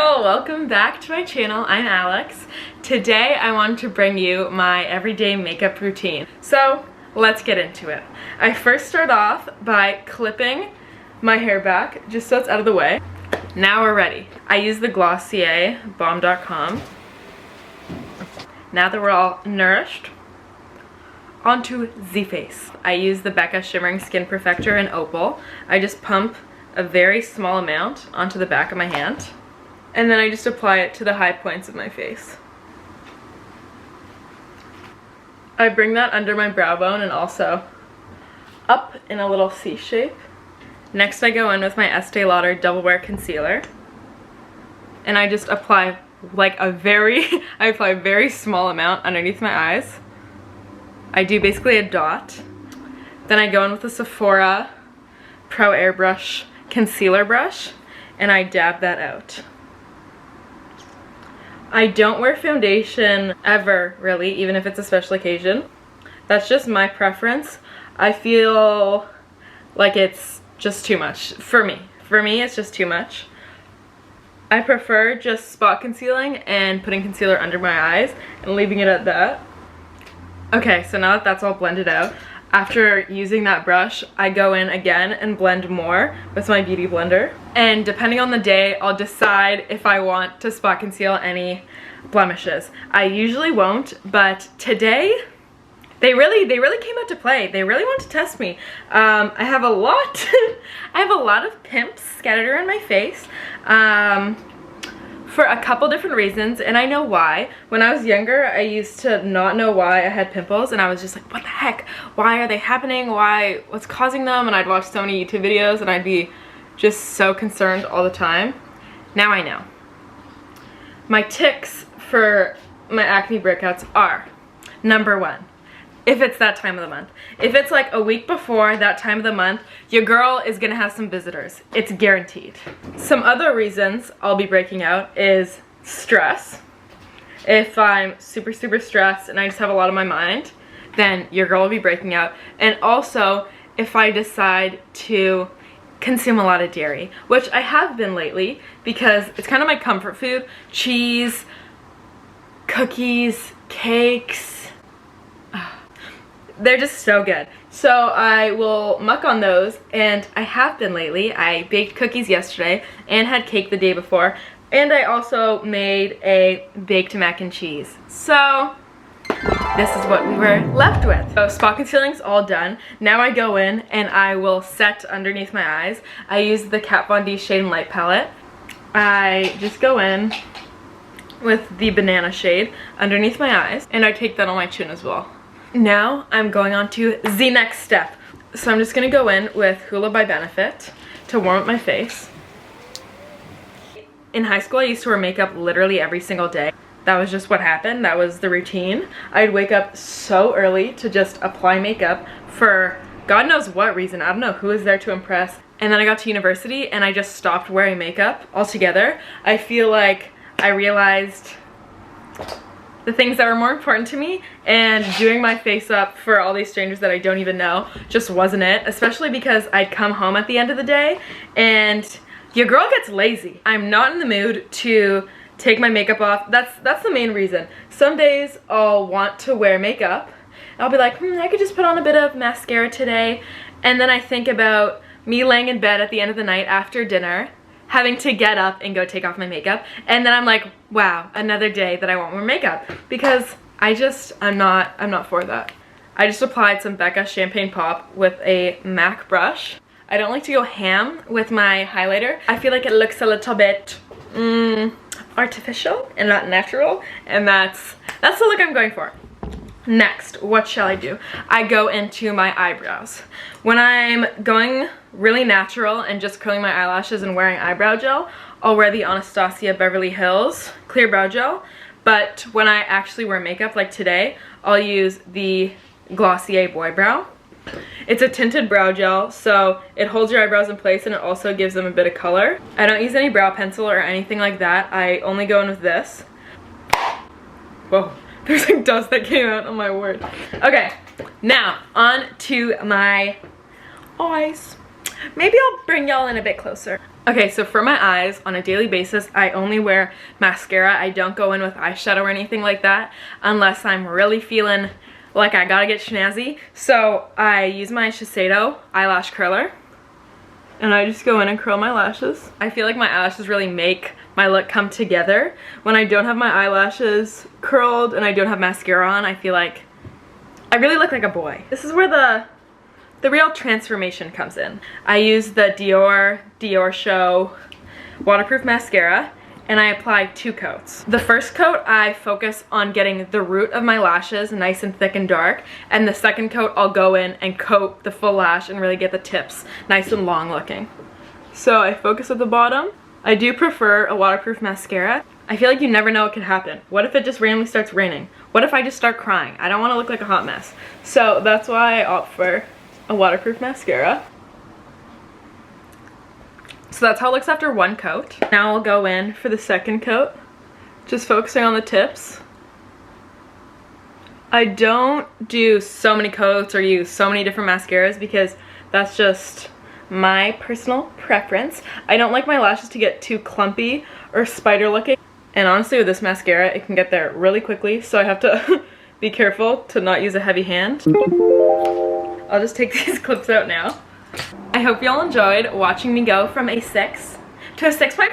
y'all, welcome back to my channel. I'm Alex. Today I wanted to bring you my everyday makeup routine. So let's get into it. I first start off by clipping my hair back just so it's out of the way. Now we're ready. I use the Glossier Balm.com. Now that we're all nourished, onto the face. I use the Becca Shimmering Skin Perfector in Opal. I just pump a very small amount onto the back of my hand, and then I just apply it to the high points of my face. I bring that under my brow bone and also up in a little C shape. Next I go in with my Estee Lauder Double Wear Concealer, and I just apply like I apply a very small amount underneath my eyes. I do basically a dot. Then I go in with the Sephora Pro Airbrush concealer brush and I dab that out. I don't wear foundation ever, really, even if it's a special occasion. That's just my preference. I feel like it's just too much for me. For me, it's just too much. I prefer just spot concealing and putting concealer under my eyes and leaving it at that. Okay, so now that that's all blended out, after using that brush, I go in again and blend more with my beauty blender. And depending on the day, I'll decide if I want to spot conceal any blemishes. I usually won't, but today, they really came out to play. They really want to test me. I have a lot, I have a lot of pimps scattered around my face. For a couple different reasons, and I know why. When I was younger, I used to not know why I had pimples, and I was just like, what the heck? Why are they happening? What's causing them? And I'd watch so many YouTube videos, and I'd be just so concerned all the time. Now I know. My tics for my acne breakouts are, number one, if it's that time of the month. If it's like a week before that time of the month, your girl is gonna have some visitors. It's guaranteed. Some other reasons I'll be breaking out is stress. If I'm super stressed and I just have a lot on my mind, then your girl will be breaking out. And also, if I decide to consume a lot of dairy, which I have been lately because it's kind of my comfort food. Cheese, cookies, cakes, they're just so good. So I will muck on those, and I have been lately. I baked cookies yesterday and had cake the day before, and I also made a baked mac and cheese. So this is what we were left with. So spot concealing's all done. Now I go in and I will set underneath my eyes. I use the Kat Von D Shade and Light palette. I just go in with the banana shade underneath my eyes, and I take that on my chin as well. Now I'm going on to the next step. So I'm just gonna go in with Hoola by Benefit to warm up my face. In high school, I used to wear makeup literally every single day. That was just what happened. That was the routine. I'd wake up so early to just apply makeup for God knows what reason. I don't know who was there to impress. And then I got to university and I just stopped wearing makeup altogether. I feel like I realized the things that were more important to me, and doing my face up for all these strangers that I don't even know just wasn't it, especially because I'd come home at the end of the day and your girl gets lazy. I'm not in the mood to take my makeup off. That's the main reason. Some days I'll want to wear makeup. I'll be like, I could just put on a bit of mascara today, and then I think about me laying in bed at the end of the night after dinner, having to get up and go take off my makeup, and then I'm like, wow, another day that I won't wear makeup, because I'm not for that. I just applied some Becca Champagne Pop with a MAC brush. I don't like to go ham with my highlighter. I feel like it looks a little bit artificial and not natural, and that's the look I'm going for. Next, what shall I do? I go into my eyebrows. When I'm going really natural and just curling my eyelashes and wearing eyebrow gel, I'll wear the Anastasia Beverly Hills Clear Brow Gel. But when I actually wear makeup, like today, I'll use the Glossier Boy Brow. It's a tinted brow gel, so it holds your eyebrows in place and it also gives them a bit of color. I don't use any brow pencil or anything like that. I only go in with this. Whoa. There's like dust that came out, oh my word. Okay, now on to my eyes. Maybe I'll bring y'all in a bit closer. Okay, so for my eyes, on a daily basis, I only wear mascara. I don't go in with eyeshadow or anything like that unless I'm really feeling like I gotta get snazzy. So I use my Shiseido eyelash curler and I just go in and curl my lashes. I feel like my eyelashes really make my look come together. When I don't have my eyelashes curled and I don't have mascara on, I feel like I really look like a boy. This is where the real transformation comes in. I use the Dior Show waterproof mascara and I apply 2 coats. The first coat I focus on getting the root of my lashes nice and thick and dark, and the second coat I'll go in and coat the full lash and really get the tips nice and long looking. So I focus at the bottom. I do prefer a waterproof mascara. I feel like you never know what could happen. What if it just randomly starts raining? What if I just start crying? I don't want to look like a hot mess. So that's why I opt for a waterproof mascara. So that's how it looks after 1 coat. Now I'll go in for the second coat, just focusing on the tips. I don't do so many coats or use so many different mascaras because that's just my personal preference. I don't like my lashes to get too clumpy or spider looking. And honestly, with this mascara, it can get there really quickly, so I have to be careful to not use a heavy hand. I'll just take these clips out now. I hope y'all enjoyed watching me go from a 6 to a 6.5.